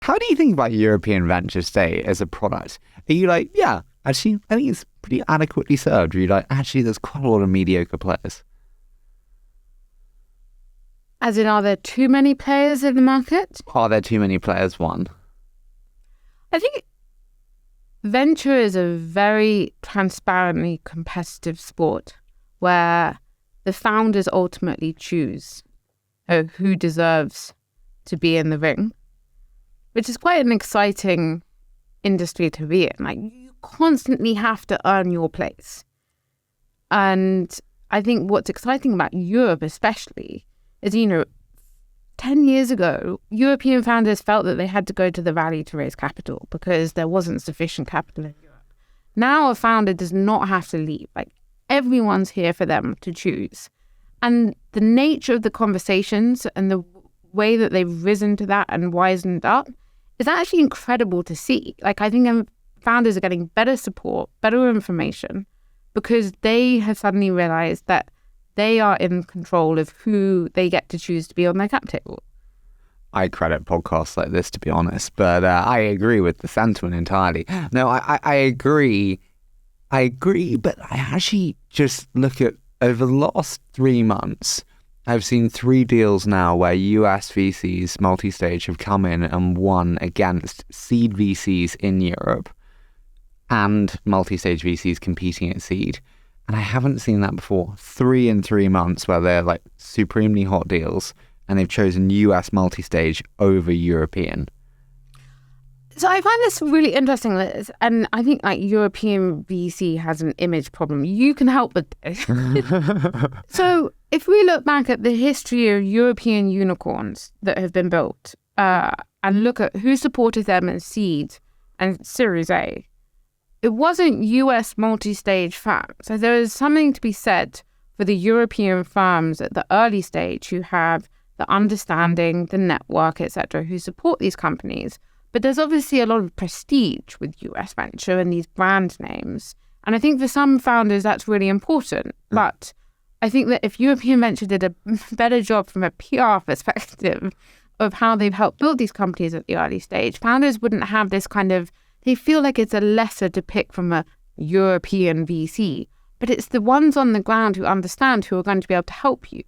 How do you think about European venture state as a product? Are you like, yeah, actually, I think it's pretty adequately served? Or are you like, actually, there's quite a lot of mediocre players? As in, are there too many players in the market? Are there too many players, one? I think venture is a very transparently competitive sport where the founders ultimately choose who deserves to be in the ring, which is quite an exciting industry to be in. Like, you constantly have to earn your place. And I think what's exciting about Europe especially is, 10 years ago, European founders felt that they had to go to the Valley to raise capital because there wasn't sufficient capital in Europe. Now a founder does not have to leave. Like, everyone's here for them to choose. And the nature of the conversations and the way that they've risen to that and wisened up is actually incredible to see. Like, I think founders are getting better support, better information, because they have suddenly realized that they are in control of who they get to choose to be on their cap table. I credit podcasts like this, to be honest, but I agree with the sentiment entirely. No, I agree. But I actually just look at, over the last 3 months, I've seen 3 deals now where US VCs, multi-stage, have come in and won against seed VCs in Europe and multi-stage VCs competing at seed. And I haven't seen that before. 3 in 3 months where they're like supremely hot deals and they've chosen US multi-stage over European. So I find this really interesting, Liz, and I think like European VC has an image problem. You can help with this. So if we look back at the history of European unicorns that have been built and look at who supported them in seed and Series A, it wasn't US multi-stage firms. So there is something to be said for the European firms at the early stage who have the understanding, the network, etc., who support these companies. But there's obviously a lot of prestige with US venture and these brand names. And I think for some founders, that's really important. But I think that if European venture did a better job from a PR perspective of how they've helped build these companies at the early stage, founders wouldn't have this kind of, they feel like it's a lesser to pick from a European VC, but it's the ones on the ground who understand who are going to be able to help you.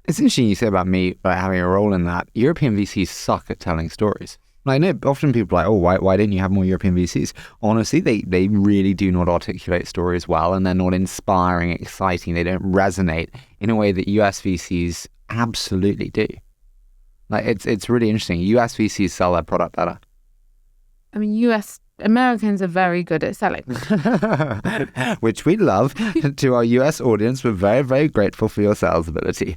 It's interesting you say about me having a role in that. European VCs suck at telling stories. I know often people are like, oh, why didn't you have more European VCs? Honestly, they really do not articulate stories well, and they're not inspiring, exciting. They don't resonate in a way that US VCs absolutely do. Like, it's really interesting. US VCs sell their product better. I mean, Americans are very good at selling. Which we love. To our US audience, we're very, very grateful for your sales ability.